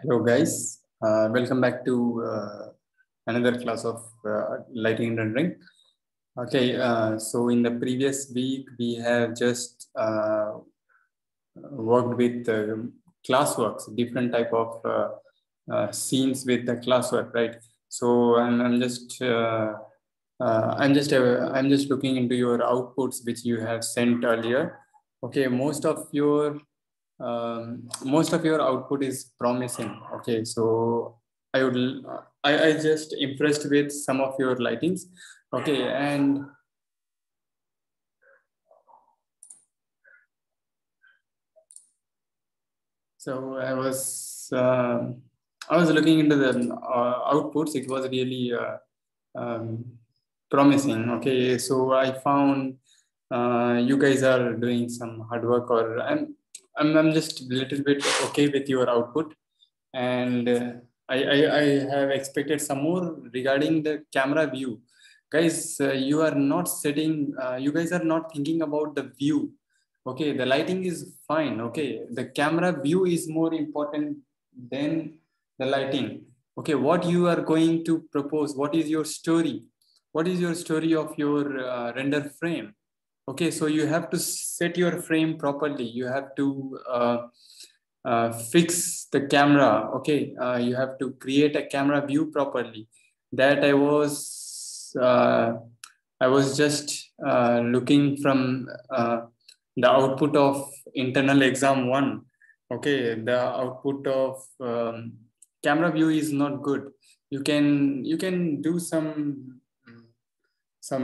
Hello guys, welcome back to another class of lighting and rendering. Okay, so in the previous week we have just worked with classworks, different type of scenes with the classwork, right? So I'm just looking into your outputs which you have sent earlier. Okay, most of your output is promising. Okay, so I just impressed with some of your lightings. Okay, and so I was looking into the outputs. It was really promising. Okay, so I found you guys are doing some hard work, or I'm just a little bit okay with your output, and I have expected some more regarding the camera view. Guys, you are not setting. You guys are not thinking about the view. Okay, the lighting is fine. Okay, the camera view is more important than the lighting. Okay, what you are going to propose? What is your story? What is your story of your render frame? Okay, so you have to set your frame properly. You have to fix the camera. Okay, you have to create a camera view properly. That I was just looking from the output of internal exam 1. Okay, the output of camera view is not good. You can do some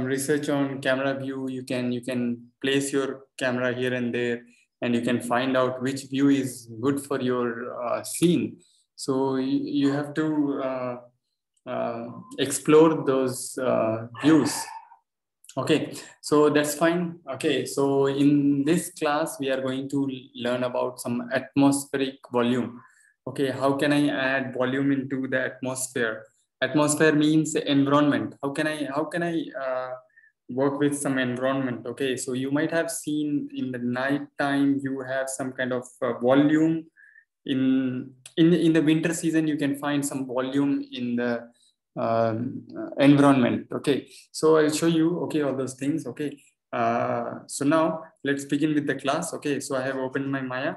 research on camera view. You can place your camera here and there, and you can find out which view is good for your scene. So you have to explore those views. Okay, so that's fine. Okay, so in this class we are going to learn about some atmospheric volume. Okay, how can I add volume into the atmosphere? Atmosphere means environment. How can I work with some environment? Okay, so you might have seen in the night time you have some kind of volume. In the winter season you can find some volume in the environment. Okay, so I'll show you, okay, all those things. Okay, so now let's begin with the class. Okay, so I have opened my Maya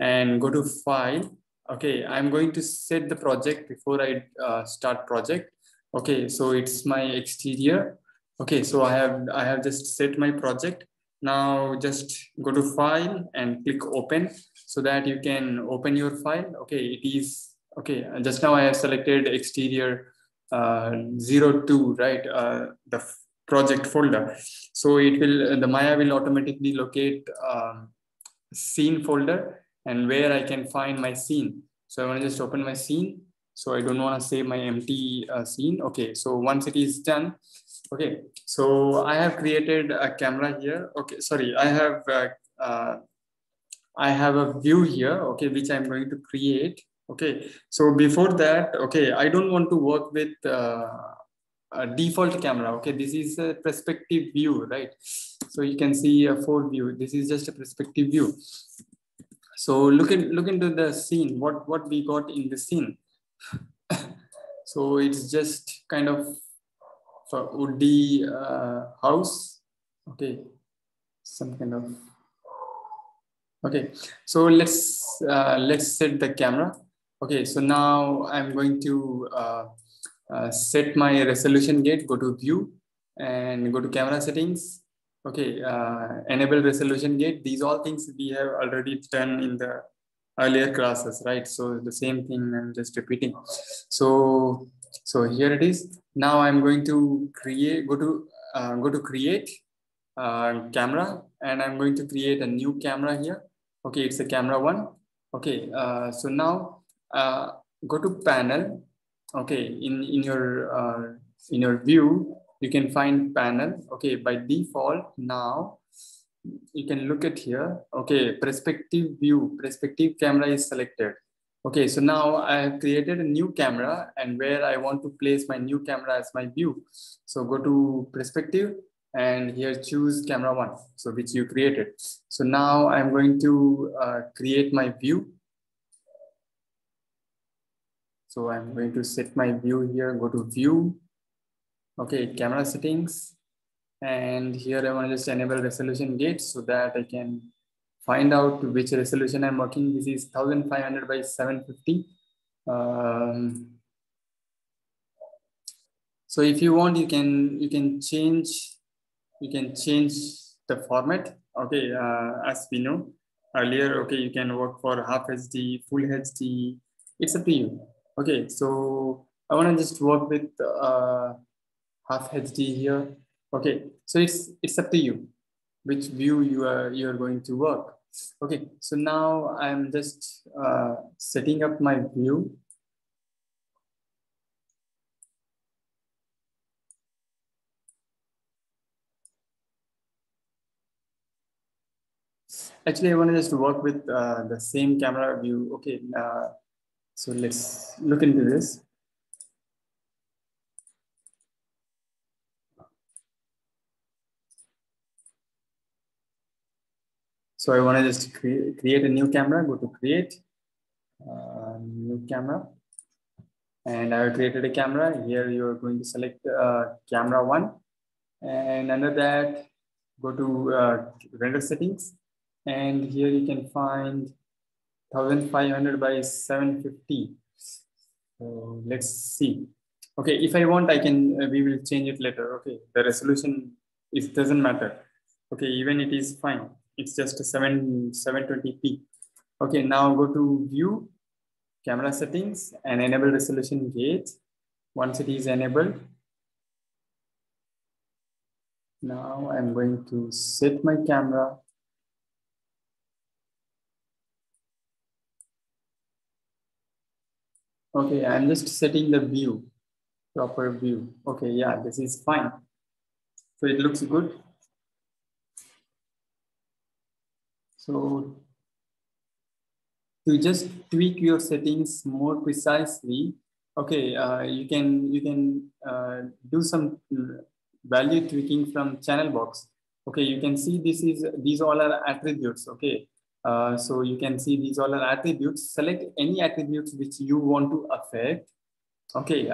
and go to file. Okay, I'm going to set the project before I start project. Okay, so it's my exterior. Okay, so I have just set my project. Now just go to file and click open so that you can open your file. Okay, it is okay. Just now I have selected exterior 02, right? The project folder. So it will, the Maya will automatically locate scene folder and where I can find my scene. So I want to just open my scene. So I don't want to save my empty scene. Okay, so once it is done, okay, so I have created a camera here. Okay, sorry, I have a view here, okay, which I'm going to create. Okay, so before that, okay, I don't want to work with a default camera. Okay, this is a perspective view, right? So you can see a full view. This is just a perspective view. So look into the scene. What we got in the scene. So it's just kind of a woody house. Okay, some kind of. Okay, so let's set the camera. Okay, so now I'm going to set my resolution gate. Go to view and go to camera settings. Okay, enable resolution gate. These all things we have already done in the earlier classes, right? So the same thing I'm just repeating. So here it is. Now I'm going to create. Go to create camera, and I'm going to create a new camera here. Okay, it's a camera 1. Okay, so now go to panel. Okay, in your view you can find panel. Okay, by default now you can look at here. Okay, perspective view, perspective camera is selected. Okay, so now I have created a new camera, and where I want to place my new camera as my view. So go to perspective and here choose camera 1, so which you created. So now I'm going to create my view. So I'm going to set my view here, go to view, okay, camera settings. And here I want to just enable resolution gate so that I can find out which resolution I'm working. This is 1500 by 750. So if you want, you can change the format. Okay, as we know earlier, okay, you can work for half HD, full HD. It's up to you. Okay, so I want to just work with half HD here. Okay, so it's up to you which view you are going to work. Okay, so now I'm just setting up my view. Actually, I want to just work with the same camera view. Okay, so let's look into this. So I want to just create a new camera, go to create, new camera. And I have created a camera. Here you're going to select camera one. And under that, go to render settings. And here you can find 1500 by 750. So let's see. Okay, if I want, I can, we will change it later. Okay, the resolution, it doesn't matter. Okay, even it is fine. It's just a 720p. Okay, now go to view, camera settings, and enable resolution gauge. Once it is enabled, now I'm going to set my camera. Okay, I'm just setting the view, proper view. Okay, yeah, this is fine. So it looks good. So to just tweak your settings more precisely, okay, you can do some value tweaking from channel box. Okay, you can see these all are attributes. Okay, so you can see these all are attributes. Select any attributes which you want to affect. Okay,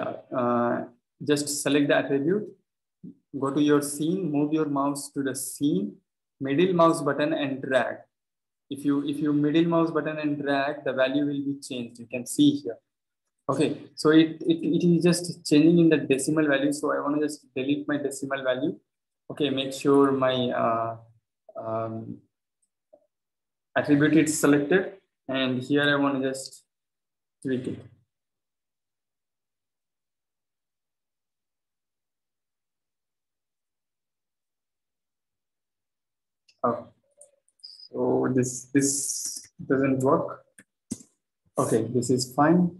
just select the attribute. Go to your scene, move your mouse to the scene, middle mouse button and drag. If you middle mouse button and drag, the value will be changed. You can see here. Okay, so it is just changing in the decimal value. So I want to just delete my decimal value. Okay, make sure my attribute is selected, and here I want to just tweak it. Oh, so this doesn't work. Okay, this is fine.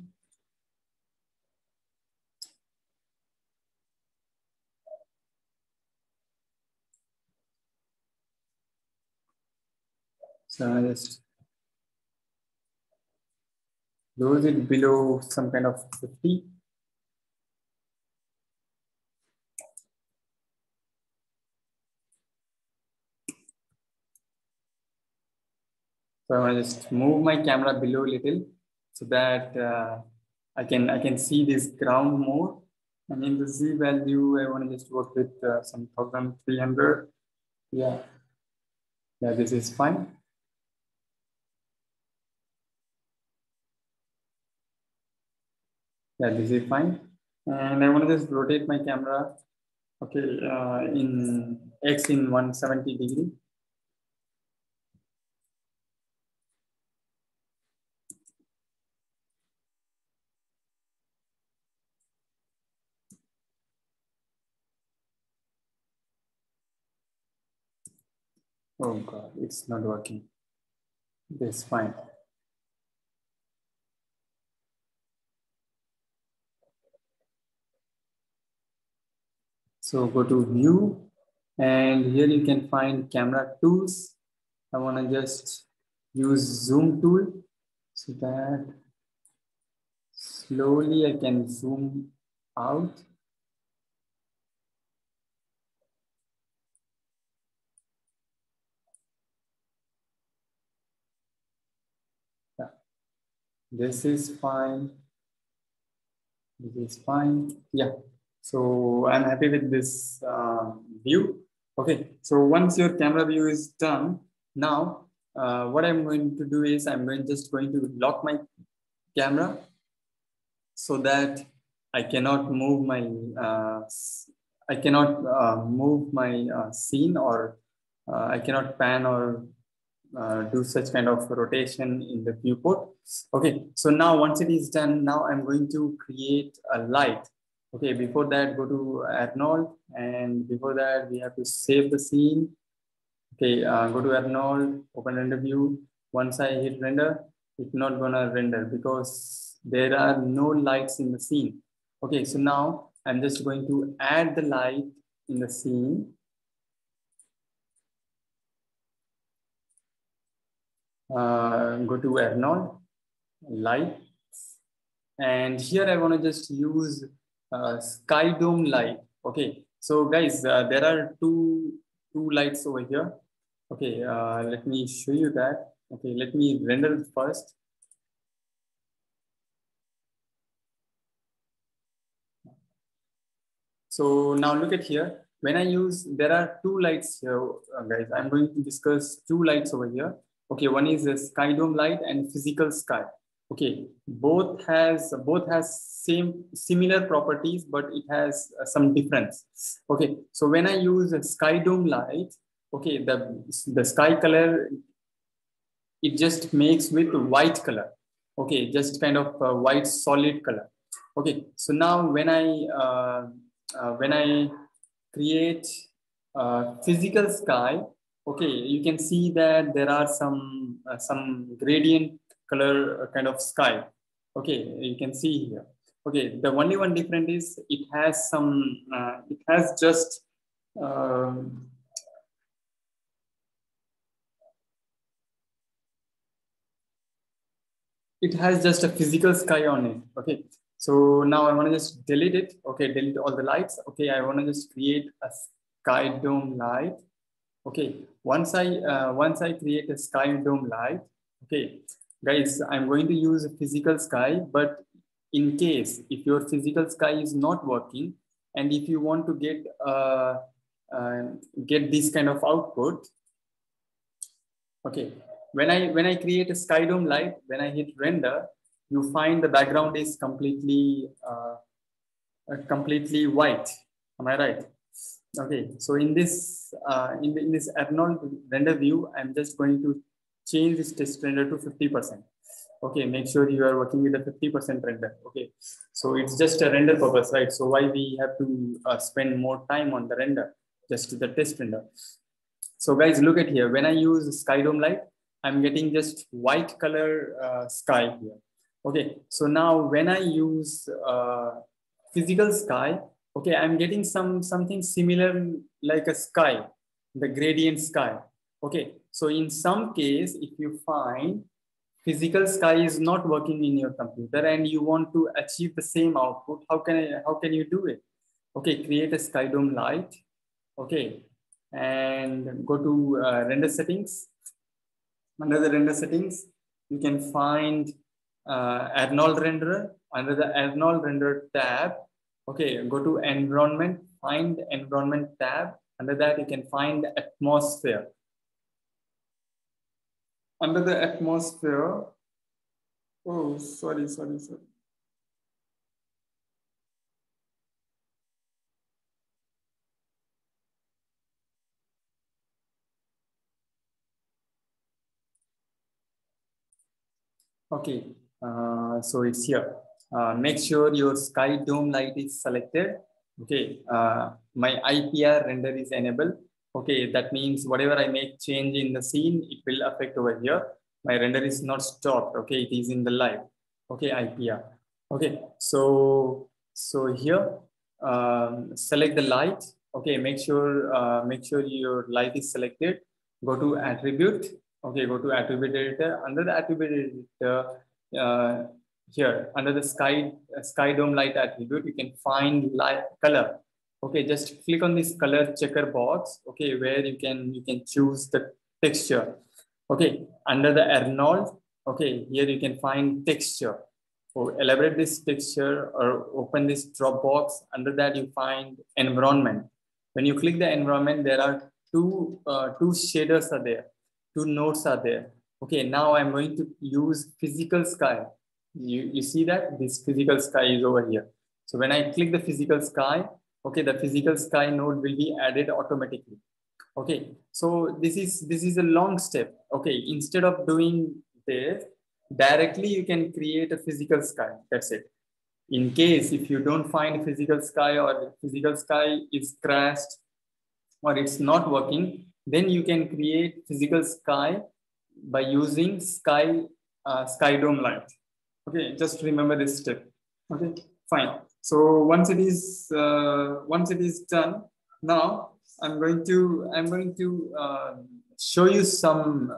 So I just close it below some kind of 50. So I want to just move my camera below a little so that I can see this ground more. And in the Z value, I want to just work with some 1300. Yeah, yeah, this is fine. Yeah, this is fine. And I want to just rotate my camera, okay, in X in 170 degree. Oh God, it's not working. This is fine. So go to view, and here you can find camera tools. I want to just use zoom tool so that slowly I can zoom out. Yeah, this is fine. This is fine. Yeah. So I'm happy with this view. Okay. So once your camera view is done, now what I'm going to do is just going to lock my camera so that I cannot move my scene, or I cannot pan or do such kind of rotation in the viewport. Okay, so now once it is done, now I'm going to create a light. Okay, before that, go to Arnold, and before that, we have to save the scene. Okay, go to Arnold, open render view. Once I hit render, it's not gonna render because there are no lights in the scene. Okay, so now I'm just going to add the light in the scene. Go to Arnold, light, and here I want to just use sky dome light. Okay, so guys, there are two lights over here. Okay, let me show you that. Okay, let me render it first. So now look at here. When I use, there are two lights here, guys. I'm going to discuss two lights over here. Okay, one is a sky dome light and physical sky. Okay, both has similar properties, but it has some difference. Okay, so when I use a sky dome light, okay, the sky color, it just makes with white color. Okay, just kind of white solid color. Okay, so now when I create physical sky, okay, you can see that there are some gradient color kind of sky. Okay, you can see here. Okay, the only one different is it has it has just it has just a physical sky on it. Okay, so now I want to just delete it. Okay, delete all the lights. Okay, I want to just create a sky dome light. Okay, once I create a sky dome light, okay, guys, I'm going to use a physical sky, but in case if your physical sky is not working, and if you want to get this kind of output, okay, when I create a sky dome light, when I hit render, you find the background is completely white. Am I right? Okay, so in this in this Arnold render view, I'm just going to change this test render to 50%. Okay, make sure you are working with a 50% render. Okay, so it's just a render purpose, right? So why we have to spend more time on the render, just the test render. So guys, look at here. When I use sky dome light, I'm getting just white color sky here. Okay, so now when I use physical sky, okay, I'm getting something similar like a sky, the gradient sky. Okay, so in some case, if you find physical sky is not working in your computer and you want to achieve the same output, how can you do it? Okay, create a sky dome light. Okay, and go to render settings. Under the render settings, you can find Arnold renderer. Under the Arnold renderer tab, okay, go to environment, find environment tab. Under that, you can find atmosphere. Under the atmosphere, oh, sorry. Okay, so it's here. Make sure your sky dome light is selected. Okay, my IPR render is enabled. Okay, that means whatever I make change in the scene, it will affect over here. My render is not stopped. Okay, it is in the live. Okay, IPR. Okay, so here, select the light. Okay, make sure your light is selected. Go to attribute. Okay, go to attribute editor. Under the attribute editor, here under the sky dome light attribute, you can find light color. Okay, just click on this color checker box. Okay, where you can choose the texture. Okay, under the Arnold. Okay, here you can find texture. So elaborate this texture or open this Dropbox. Under that, you find environment. When you click the environment, there are two shaders are there, two nodes are there. Okay, now I'm going to use physical sky. You see that this physical sky is over here. So when I click the physical sky, okay, the physical sky node will be added automatically. Okay, so this is a long step. Okay, instead of doing this directly, you can create a physical sky. That's it. In case if you don't find physical sky or physical sky is crashed or it's not working, then you can create physical sky by using sky dome light. Okay, just remember this step. Okay, fine. So once it is done, now I'm going to show you some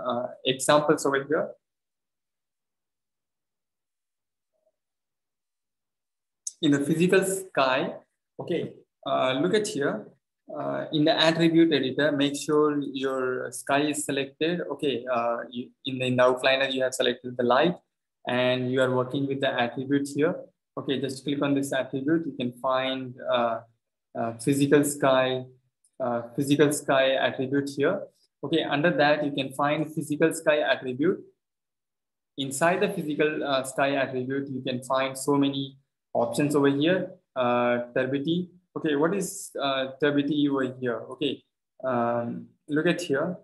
examples over here. In the physical sky, okay, look at here. In the attribute editor, make sure your sky is selected. Okay, in the outliner, you have selected the light and you are working with the attribute here. Okay, just click on this attribute. You can find physical sky attribute here. Okay, under that, you can find physical sky attribute. Inside the physical sky attribute, you can find so many options over here. Turbidity. Okay, what is turbidity over here? Okay, look at here.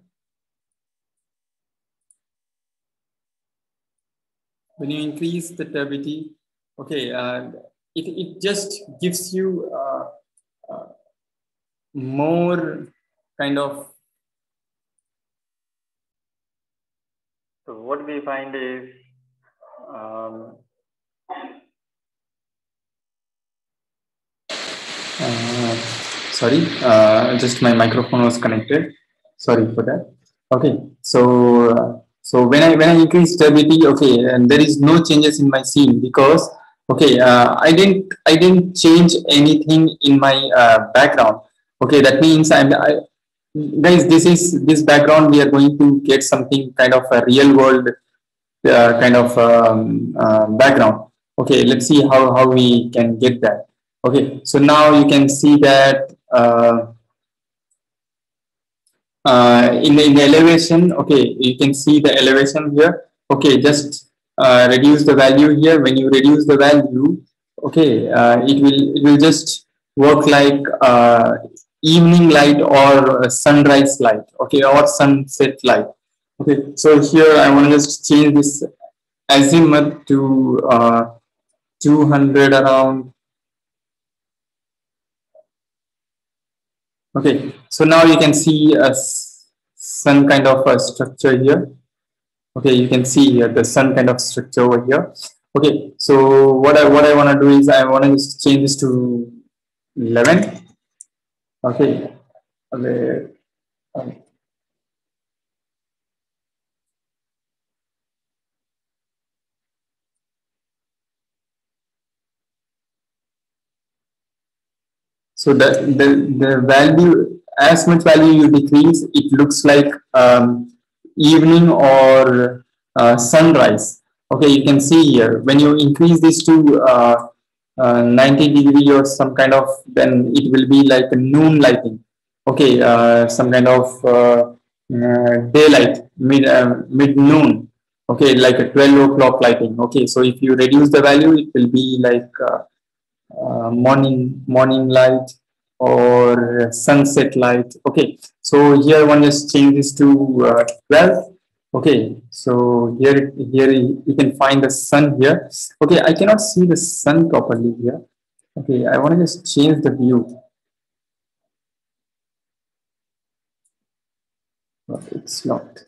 When you increase the turbidity, okay, it just gives you more kind of. So what we find is sorry, just my microphone was connected. Sorry for that. Okay, so when I increase stability, okay, and there is no changes in my scene because okay, I didn't change anything in my background. Okay, that means guys, this background we are going to get something kind of a real world kind of background. Okay, let's see how we can get that. Okay, so now you can see that in the elevation, okay, you can see the elevation here. Okay, just reduce the value here. When you reduce the value, okay, it will just work like evening light or sunrise light, okay, or sunset light. Okay, so here I want to just change this azimuth to 200 around. Okay, so now you can see some kind of a structure here. Okay, you can see here the sun kind of structure over here. Okay, so what I want to do is I want to just change this to 11. Okay, so the value, as much value you decrease, it looks like evening or sunrise. Okay, you can see here when you increase this to 90 degree or some kind of, then it will be like a noon lighting. Okay, some kind of daylight, mid noon. Okay, like a 12 o'clock lighting. Okay, so if you reduce the value, it will be like morning light or sunset light. Okay, so here one just change this to 12. Okay, so here you can find the sun here. Okay, I cannot see the sun properly here. Okay, I want to just change the view. But it's not.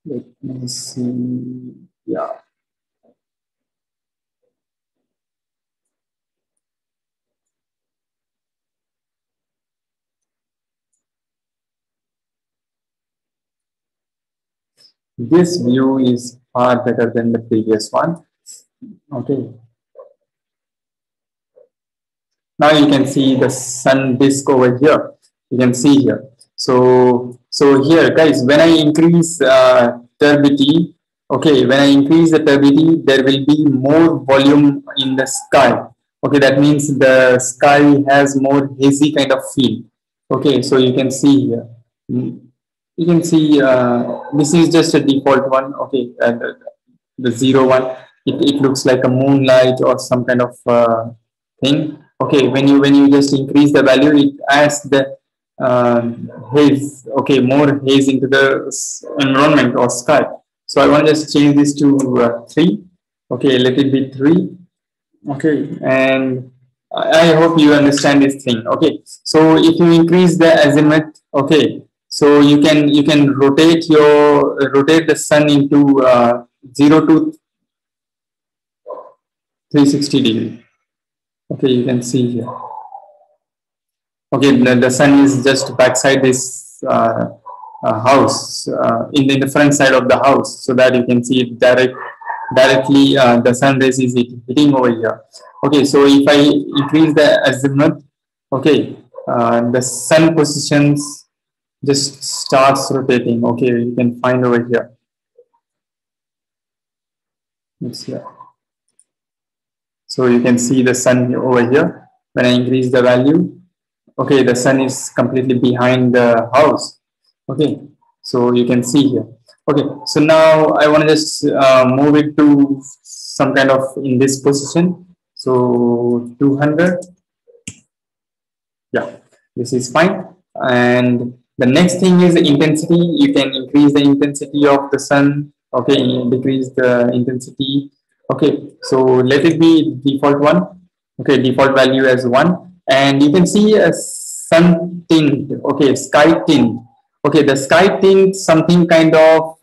Let me see. Yeah. This view is far better than the previous one. Okay. Now you can see the sun disk over here. You can see here. So here, guys, when I increase turbidity, okay, when I increase the turbidity, there will be more volume in the sky. Okay, that means the sky has more hazy kind of feel. Okay, so you can see here. You can see this is just a default one. Okay, the 0 1. It looks like a moonlight or some kind of thing. Okay, when you just increase the value, it adds the haze. Okay, more haze into the environment or sky. So I want to just change this to 3. Okay, let it be 3. Okay, and I hope you understand this thing. Okay, so if you increase the azimuth, okay, so you can rotate the sun into 0 to 360 degree. Okay, you can see here. Okay, the sun is just backside this house, in the front side of the house, so that you can see it directly. The sun rays is hitting over here. Okay, so if I increase the azimuth, okay, the sun positions just starts rotating. Okay, you can find over here. It's here. So you can see the sun over here. When I increase the value, okay, the sun is completely behind the house. Okay, so you can see here. Okay, so now I want to just move it to some kind of in this position. So 200. Yeah, this is fine. And the next thing is the intensity. You can increase the intensity of the sun. Okay, decrease the intensity. Okay, so let it be default 1. Okay, default value as 1. And you can see a sun tint. Okay, sky tint. Okay, the sky tint, something kind of,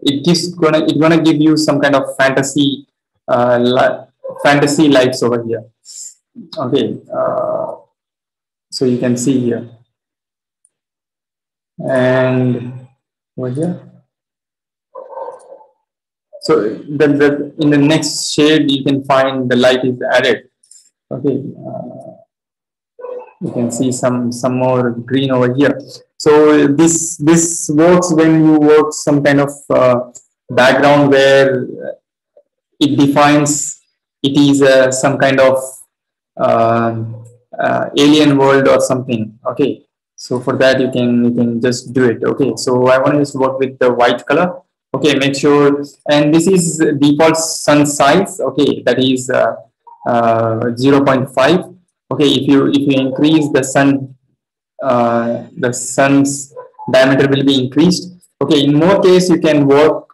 it's gonna give you some kind of fantasy lights over here. Okay, so you can see here, and over here. So in the next shade, you can find the light is added. Okay, you can see some more green over here. So this works when you work some kind of background where it defines it is some kind of uh, alien world or something. Okay, so for that you can just do it. Okay, so I want to just work with the white color. Okay, make sure, and this is default sun size. Okay, that is 0.5. Okay, if you increase the sun's diameter will be increased. Okay, in more case you can work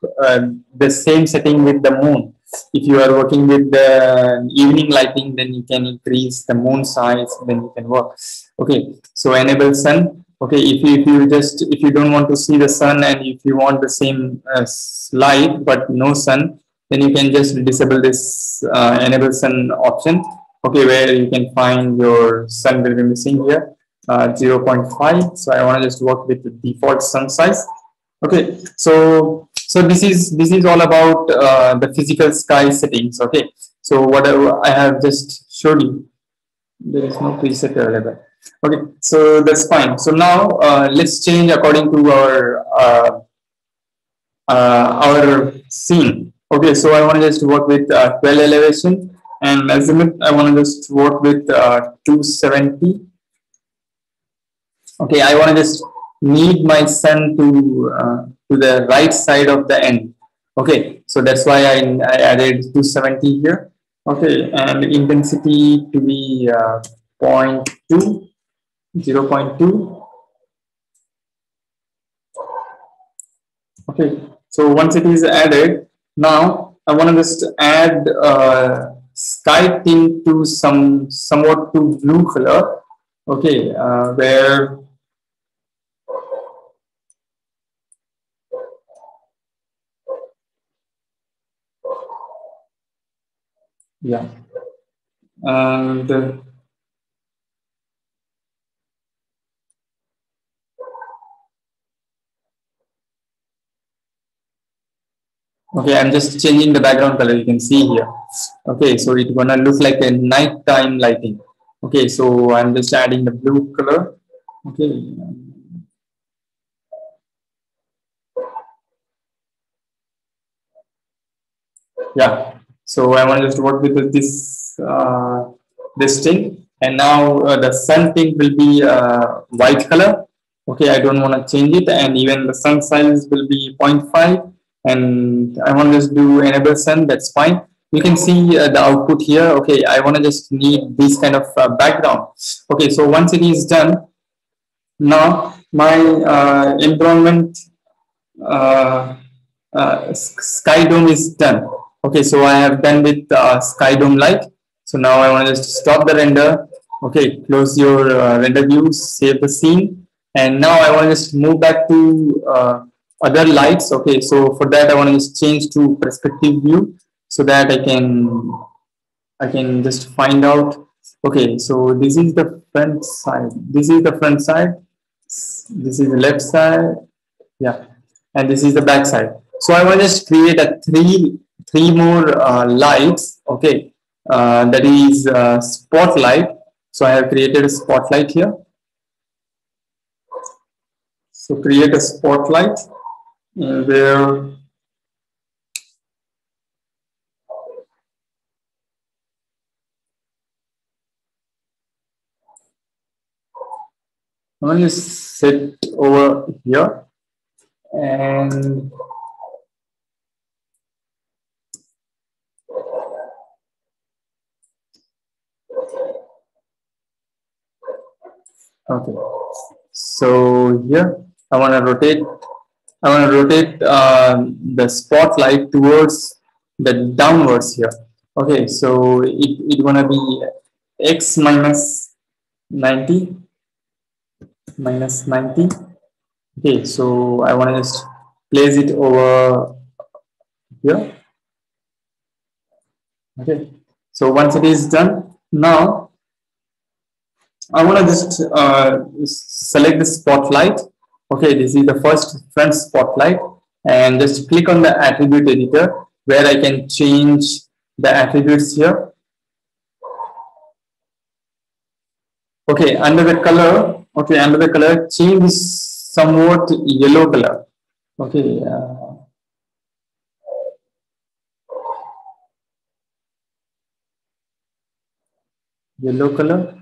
the same setting with the moon. If you are working with the evening lighting, then you can increase the moon size, then you can work. Okay, so enable sun. Okay, if you don't want to see the sun and if you want the same light but no sun, then you can just disable this enable sun option. Okay, where you can find your sun will be missing here, 0.5. So I want to just work with the default sun size. Okay, so this is all about the physical sky settings. Okay, so whatever I have just showed you, there is no preset available. Okay, so that's fine. So now let's change according to our scene. Okay, so I want to just work with 12 elevation, and azimuth I want to just work with 270. Okay, I want to just need my sun to the right side of the end. Okay, so that's why I added 270 here. Okay, and intensity to be 0.2, 0.2. Okay, so once it is added, now I want to just add sky tint to somewhat to blue color. Okay, where yeah, and okay, I'm just changing the background color. You can see here. Okay, so it's gonna look like a nighttime lighting. Okay, so I'm just adding the blue color. Okay, Yeah. So I want to just work with this this thing, and now the sun thing will be white color. Okay, I don't want to change it, and even the sun size will be zero point 0.5, and I want to just do enable sun. That's fine. You can see the output here. Okay, I want to just need this kind of background. Okay, so once it is done, now my environment uh, sky dome is done. Okay, so I have done with sky dome light. So now I want to just stop the render. Okay, close your render views, save the scene, and now I want to just move back to other lights. Okay, so for that I want to just change to perspective view so that I can just find out. Okay, so this is the front side. This is the front side. This is the left side. Yeah, and this is the back side. So I want to just create a three more lights. Okay, that is spotlight. So I have created a spotlight here. So create a spotlight where I'm going to set over here, and okay. So here I want to rotate. I want to rotate the spotlight towards the downwards here. Okay, so it gonna be x minus 90 minus 90. Okay, so I want to just place it over here. Okay, so once it is done, now I want to just select the spotlight. Okay, this is the first front spotlight, and just click on the attribute editor where I can change the attributes here. Okay, under the color, change this somewhat yellow color. Okay, yellow color.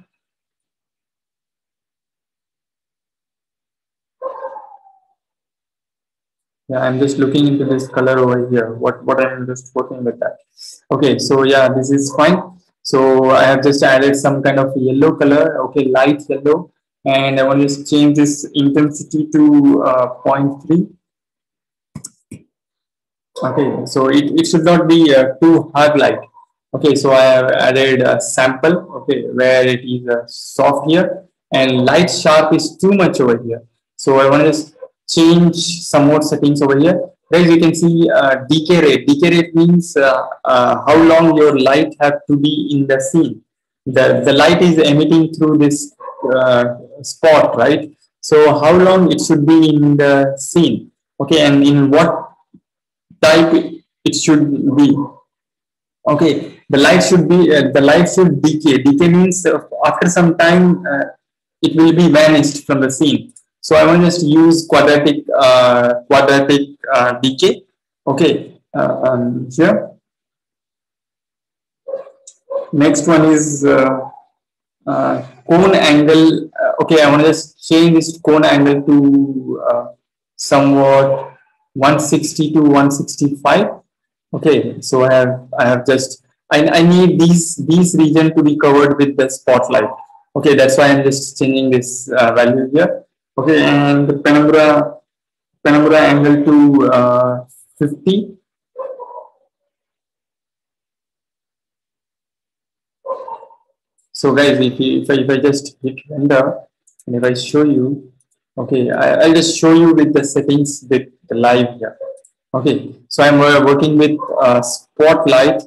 Yeah, I'm just looking into this color over here. What I'm just working with that. Okay, so yeah, this is fine. So I have just added some kind of yellow color. Okay, light yellow, and I want to just change this intensity to zero point 0.3. Okay, so it should not be too hard light. Okay, so I have added a sample. Okay, where it is soft here, and light sharp is too much over here. So I want to just change some more settings over here. Guys, you can see decay rate. Decay rate means how long your light have to be in the scene. The light is emitting through this spot, right? So how long it should be in the scene? Okay, and in what type it should be. Okay, the light should decay means after some time it will be vanished from the scene. So I want to just use quadratic decay. Okay, here next one is cone angle. Okay, I want to just change this cone angle to somewhat 160 to 165. Okay, so I have just I need these region to be covered with the spotlight. Okay, that's why I'm just changing this value here. Okay, and the penumbra angle to 50. So guys, if I just hit render, and if I show you, okay, I'll just show you with the settings with the live here. Okay, so I'm working with spotlight.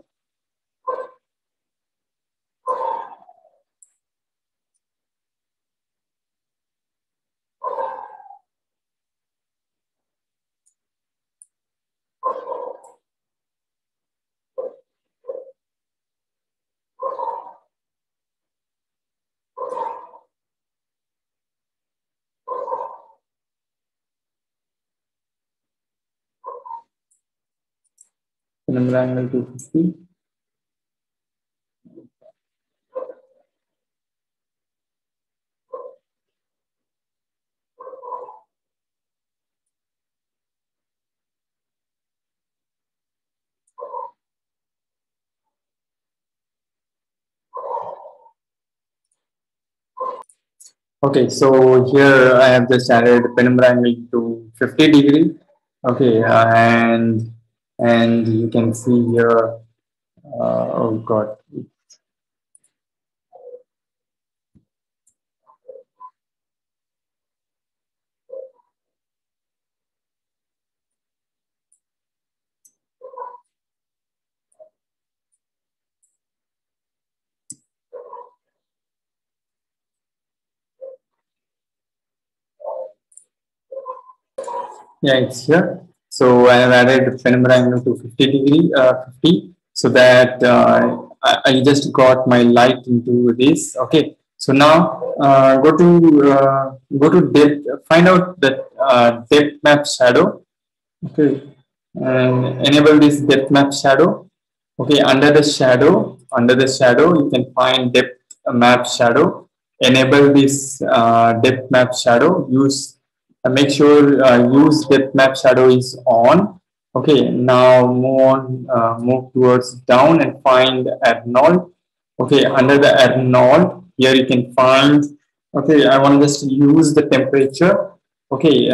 Penumbra angle 250. Okay, so here I have just added penumbra angle to 50 degree. Okay, and you can see here. Oh God. Yeah, it's here. So I have added penumbra angle to 50 degree, 50, so that I just got my light into this. Okay. So now go to depth, find out that depth map shadow. Okay, and enable this depth map shadow. Okay, under the shadow, you can find depth map shadow. Enable this depth map shadow. Make sure use depth map shadow is on. Okay, now move towards down and find Arnold. Okay, under the Arnold, here you can find. Okay, I want to just use the temperature. Okay,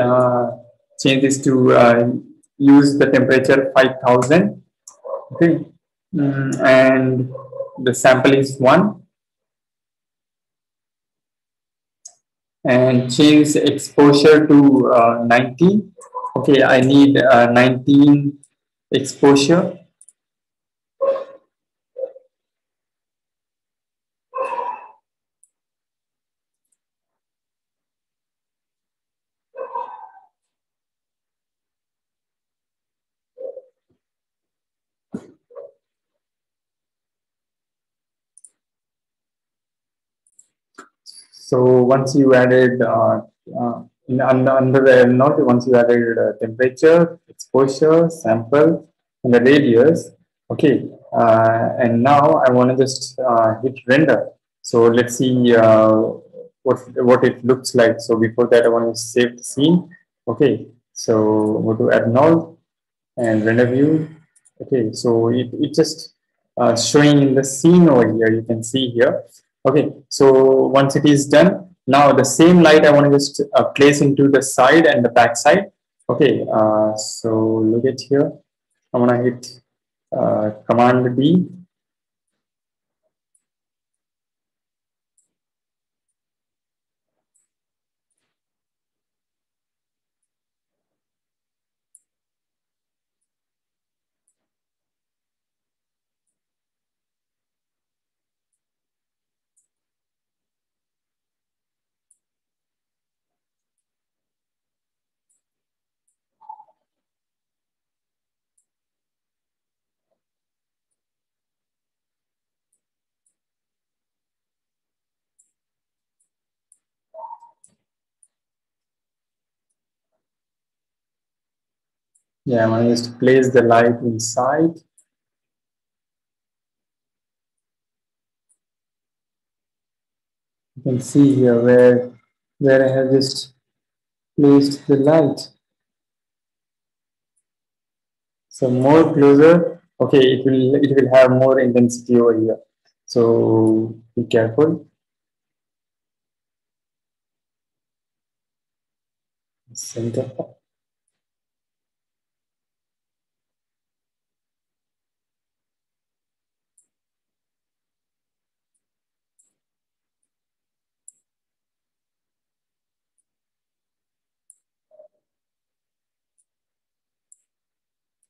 change this to use the temperature 5000. Okay. And the sample is 1, and change exposure to 19. Okay, I need 19 exposure. So once you added under the note, once you added temperature, exposure, sample, and the radius. Okay, and now I want to just hit render. So let's see what it looks like. So before that, I want to save the scene. Okay, so go to Arnold and render view. Okay, so it just showing in the scene over here. You can see here. Okay, so once it is done, now the same light I want to just place into the side and the back side. Okay, so look at here. I'm gonna hit Command D. Yeah, I'm gonna just place the light inside. You can see here where I have just placed the light. So more closer, okay, it will have more intensity over here. So be careful. Center.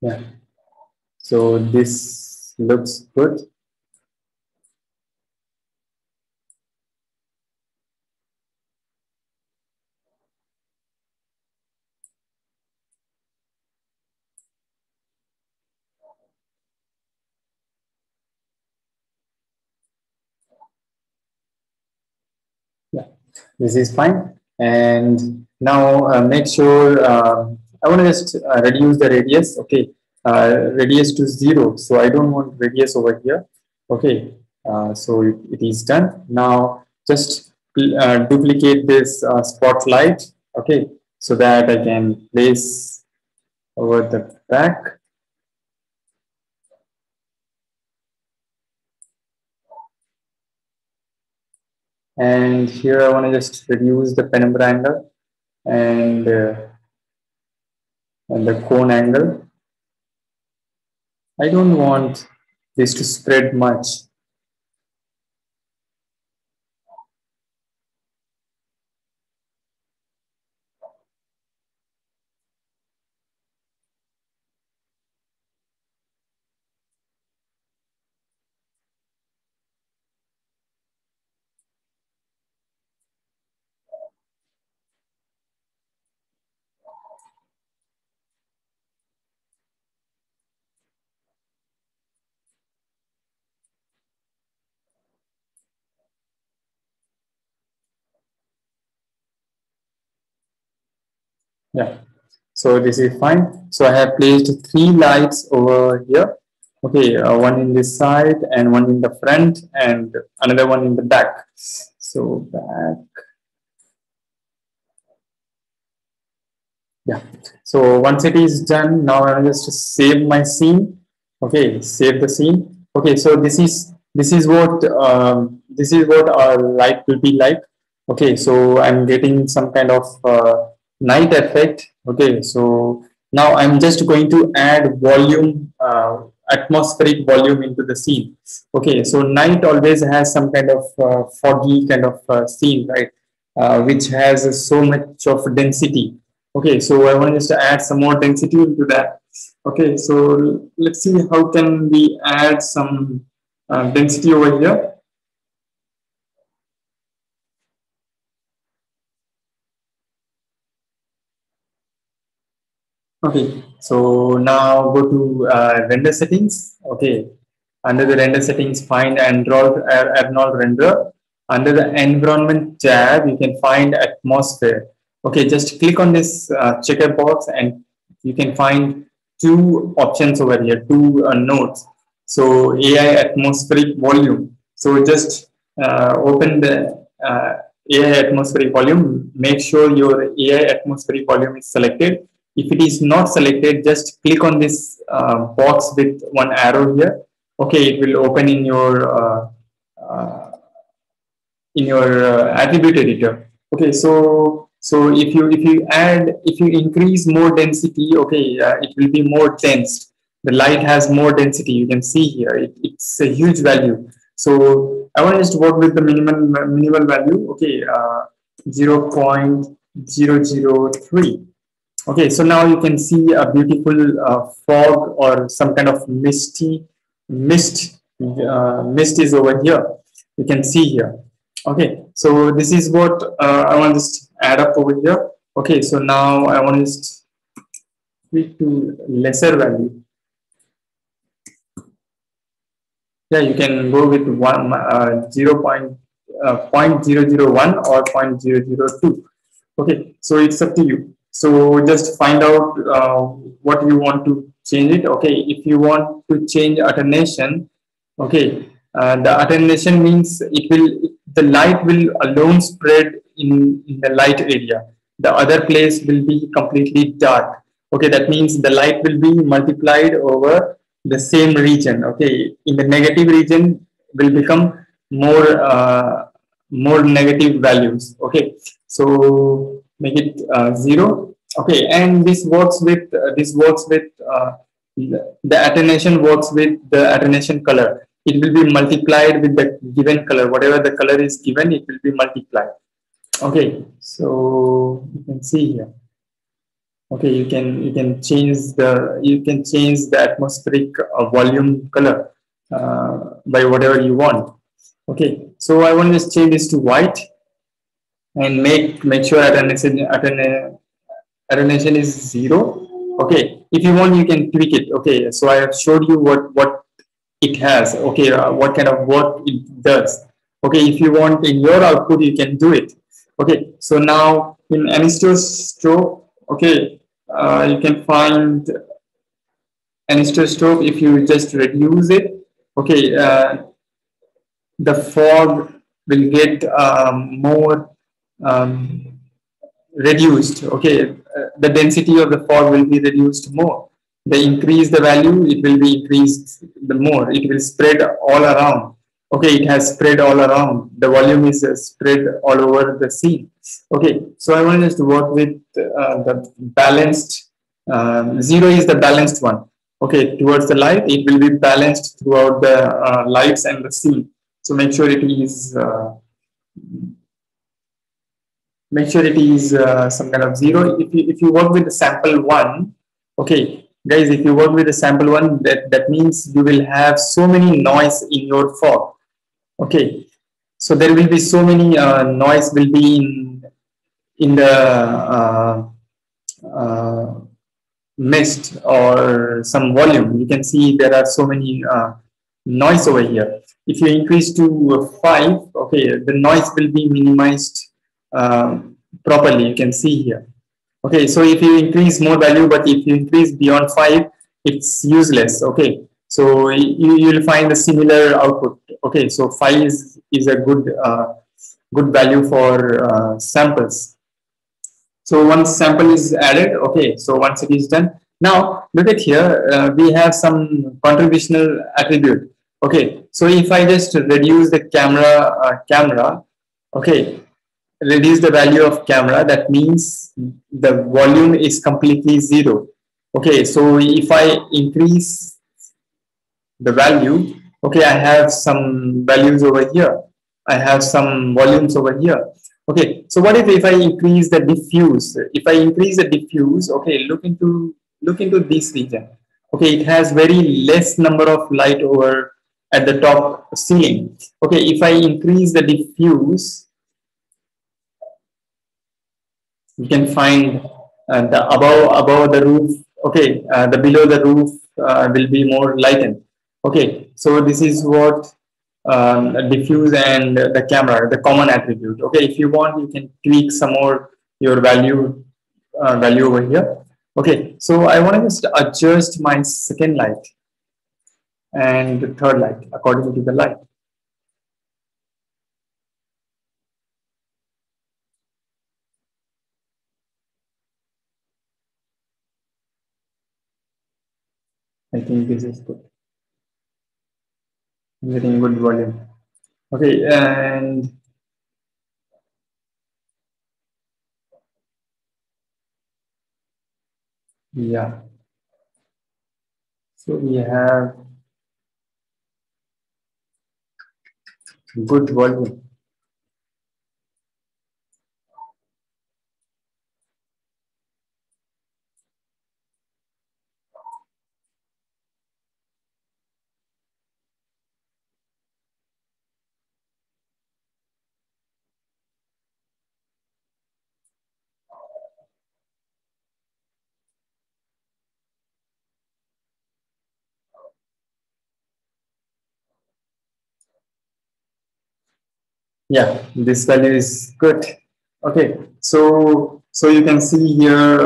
Yeah. So this looks good. Yeah, this is fine. And now make sure I want to just reduce the radius. Okay, radius to 0. So I don't want radius over here. Okay, so it is done. Now just duplicate this spotlight. Okay, so that I can place over the back. And here I want to just reduce the penumbra angle and the cone angle. I don't want this to spread much. Yeah, so this is fine. So I have placed 3 lights over here. Okay, one in this side and one in the front and another one in the back. So back, yeah. So once it is done, now I will just save my scene. Okay, save the scene. Okay, so this is what our light will be like. Okay, so I'm getting some kind of night effect. Okay, so now I'm just going to add volume, atmospheric volume into the scene. Okay, so night always has some kind of foggy kind of scene, right? Which has so much of density. Okay, so I want just to add some more density into that. Okay, so let's see how can we add some density over here. Okay, so now go to render settings. Okay, under the render settings, find Arnold renderer. Under the environment tab, you can find atmosphere. Okay, just click on this checker box and you can find 2 options over here, 2 nodes. So AI atmospheric volume. So just open the AI atmospheric volume. Make sure your AI atmospheric volume is selected. If it is not selected, just click on this box with one arrow here. Okay, it will open uh, in your attribute editor. Okay, so if you increase more density, okay, it will be more dense. The light has more density. You can see here it's a huge value. So I want to just work with the minimal value. Okay, 0.003. Okay, so now you can see a beautiful fog or some kind of mist is over here. You can see here. Okay, so this is what I want to just add up over here. Okay, so now I want to just tweak to lesser value. Yeah, you can go with 0.001 or 0.002. Okay, so it's up to you. So just find out what you want to change it. Okay, if you want to change alternation, okay, the alternation means the light will alone spread in the light area. The other place will be completely dark. Okay, that means the light will be multiplied over the same region. Okay, in the negative region will become more more negative values. Okay, so make it 0. Okay, and this works with the attenuation works with the attenuation color. It will be multiplied with the given color. Whatever the color is given, it will be multiplied. Okay, so you can see here. Okay, you can change the atmospheric volume color by whatever you want. Okay, so I want to just change this to white and make sure attenuation is 0. Okay, if you want, you can tweak it. Okay, so I have showed you what it has. Okay, what kind of work it does. Okay, if you want in your output, you can do it. Okay, so now in Anisto stroke, okay, you can find anisotropy, if you just reduce it, okay, the fog will get more reduced. Okay, the density of the fog will be reduced more. The increase the value, it will be increased the more. It will spread all around. Okay, it has spread all around. The volume is spread all over the scene. Okay, so I want us to work with the balanced. Zero is the balanced one. Okay, towards the light, it will be balanced throughout the lights and the scene. So make sure it is some kind of zero. If you work with the sample one, okay, guys, if you work with the sample one, that means you will have so many noise in your fog. Okay, so there will be so many noise will be in the mist or some volume. You can see there are so many noise over here. If you increase to 5, okay, the noise will be minimized properly. You can see here. Okay, so if you increase more value, but if you increase beyond 5, it's useless. Okay, so you'll find a similar output. Okay, so 5 is a good value for samples. So once sample is added, okay, so once it is done, now look at here, we have some contributional attribute. Okay, so if I just reduce the camera, okay, reduce the value of camera, that means the volume is completely zero. Okay, so if I increase the value, okay, I have some values over here, I have some volumes over here. Okay, so what if I increase the diffuse? If I increase the diffuse, okay, look into this region. Okay, it has very less number of light over at the top ceiling. Okay, if I increase the diffuse, you can find the above the roof. Okay, the below the roof will be more lightened. Okay, so this is what diffuse and the camera, the common attribute. Okay, if you want, you can tweak some more your value over here. Okay, so I want to just adjust my second light and the third light according to the light. I think this is good. I'm getting good volume. Okay, and yeah, so we have good volume. Yeah, this value is good. Okay, so you can see here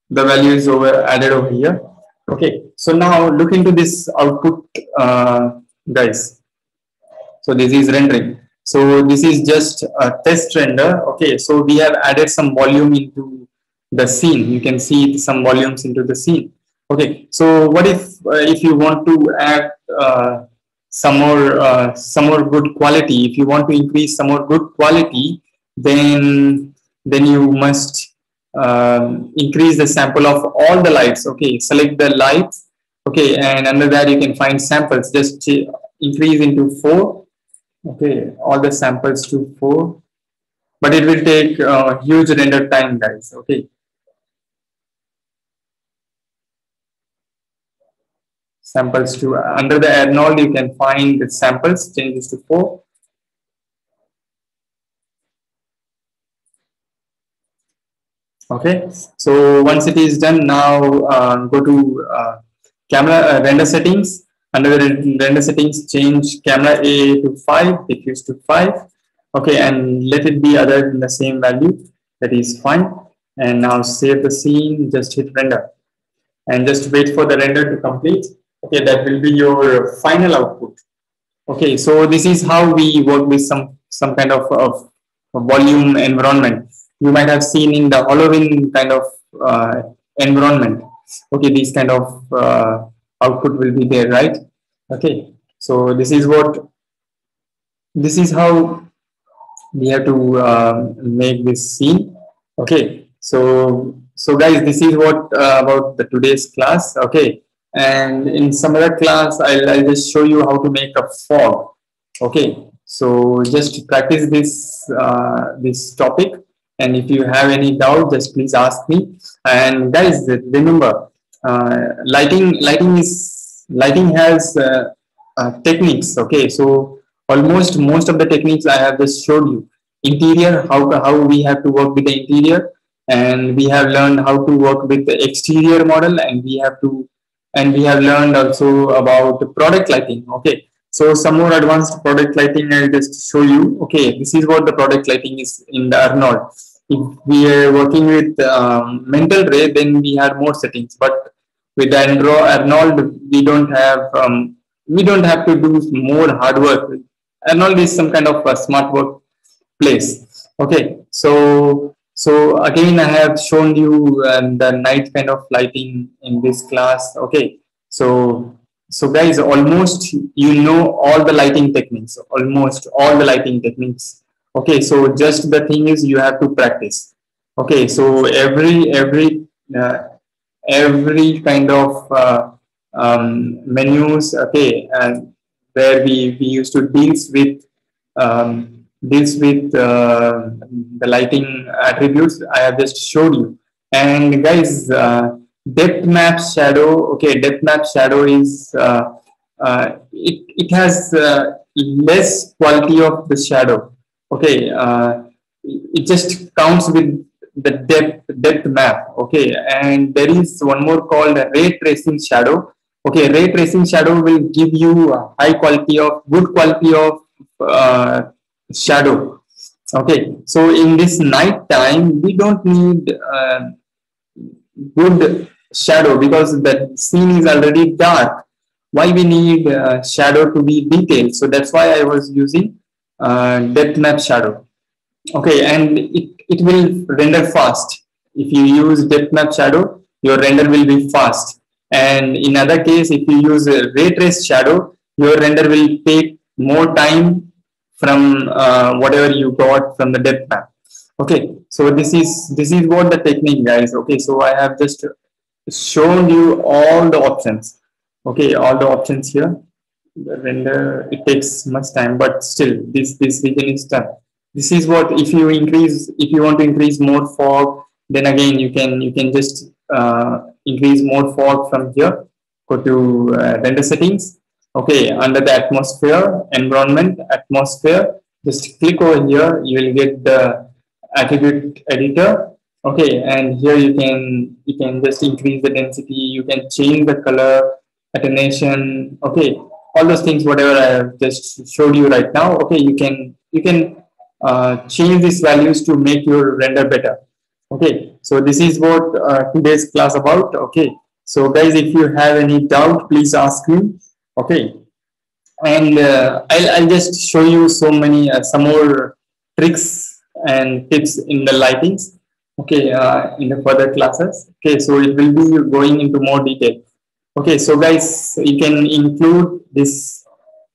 the value is added over here. Okay, so now look into this output, guys. So this is rendering. So this is just a test render. Okay, so we have added some volume into the scene. You can see some volumes into the scene. Okay, so what if you want to add some more good quality? If you want to increase some more good quality, then you must increase the sample of all the lights. Okay, select the lights. Okay, and under that you can find samples. Just increase into 4. Okay, all the samples to 4, but it will take huge render time, guys. Okay, samples to under the Arnold, you can find the samples changes to 4. Okay, so once it is done, now go to camera render settings. Under the render settings, change camera A to 5, diffuse to 5. Okay, and let it be other than the same value. That is fine. And now save the scene. Just hit render. and just wait for the render to complete. Okay, that will be your final output. Okay, so this is how we work with some kind of volume environment. You might have seen in the Halloween kind of environment. Okay, this kind of output will be there, right? Okay, so this is how we have to make this scene. Okay, so guys, this is what about the today's class. Okay, and in some other class I'll just show you how to make a fog. Okay, so just practice this topic, and if you have any doubt, just please ask me. And guys, remember, lighting has techniques. Okay, so almost most of the techniques I have just showed you. Interior, how we have to work with the interior, and we have learned how to work with the exterior model, and we have learned also about the product lighting. Okay, so some more advanced product lighting I'll just show you. Okay, this is what the product lighting is in the Arnold. If we are working with Mental Ray, then we have more settings, but with Arnold, we don't have to do more hard work. Arnold is some kind of a smart work place. Okay, so again, I have shown you the night kind of lighting in this class. Okay, so guys, almost you know all the lighting techniques, almost all the lighting techniques. Okay, so just the thing is you have to practice. Okay, so uh, every kind of menus. Okay, and where we used to deals with the lighting attributes I have just showed you. And guys, depth map shadow. Okay, depth map shadow is it has less quality of the shadow. Okay, it just counts with the depth map. Okay, and there is one more called ray tracing shadow. Okay, ray tracing shadow will give you a good quality of shadow. Okay, so in this night time, we don't need good shadow because the scene is already dark. Why we need shadow to be detailed? So that's why I was using depth map shadow. Okay, and it will render fast. If you use depth map shadow, your render will be fast. And in other case, if you use a ray trace shadow, your render will take more time from whatever you got from the depth map. Okay, so this is what the technique, guys. Okay, so I have just shown you all the options. Okay, all the options here. The render, it takes much time, but still this region is done. This is what, if you want to increase more fog, then again you can just increase more fog from here. Go to render settings. Okay, under the atmosphere, environment, atmosphere, just click over here. You will get the attribute editor. Okay, and here you can just increase the density. You can change the color, attenuation. Okay, all those things, whatever I have just showed you right now. Okay, you can change these values to make your render better. Okay, so this is what today's class about. Okay, so guys, if you have any doubt, please ask me. Okay, and I'll just show you some more tricks and tips in the lightings. Okay, in the further classes. Okay, so it will be going into more detail. Okay, so guys, you can include this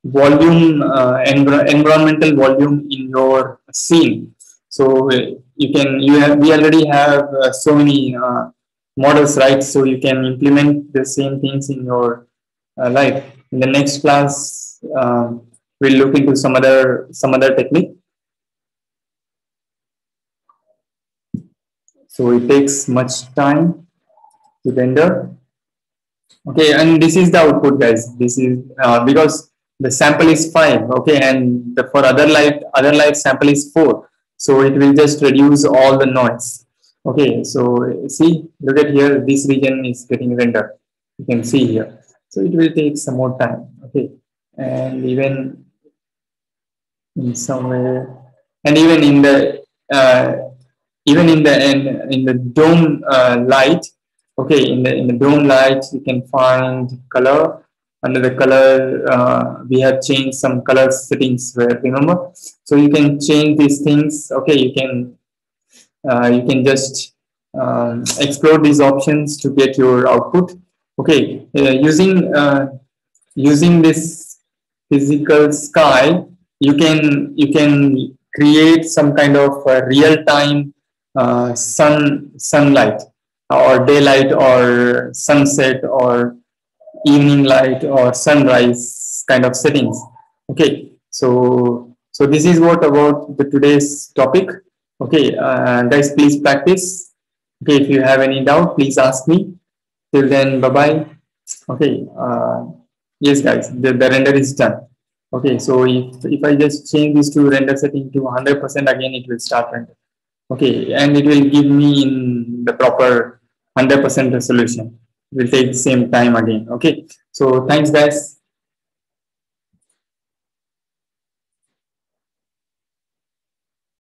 volume, environmental volume in your scene. So we already have so many models, right? So you can implement the same things in your life. In the next class, we'll look into some other technique. So it takes much time to render. Okay, and this is the output, guys. This is because the sample is 5. Okay, and for other light sample is 4. So it will just reduce all the noise. Okay, so see, look at here. This region is getting rendered. You can see here. So it will take some more time. Okay, and even in somewhere, and even in the dome light, Okay, in the drone light, you can find color. Under the color, we have changed some color settings. Where remember, so you can change these things. Okay, you can just explore these options to get your output. Okay, using this physical sky, you can create some kind of real time sunlight or daylight or sunset or evening light or sunrise kind of settings. Okay, so this is what about the today's topic. Okay, guys, please practice. Okay, if you have any doubt, please ask me. Till then, bye bye. Okay, yes, guys, the render is done. Okay, so if I just change this to render setting to 100%, again it will start render. Okay, and it will give me in the proper 100% resolution. It will take the same time again. Okay, so thanks, guys.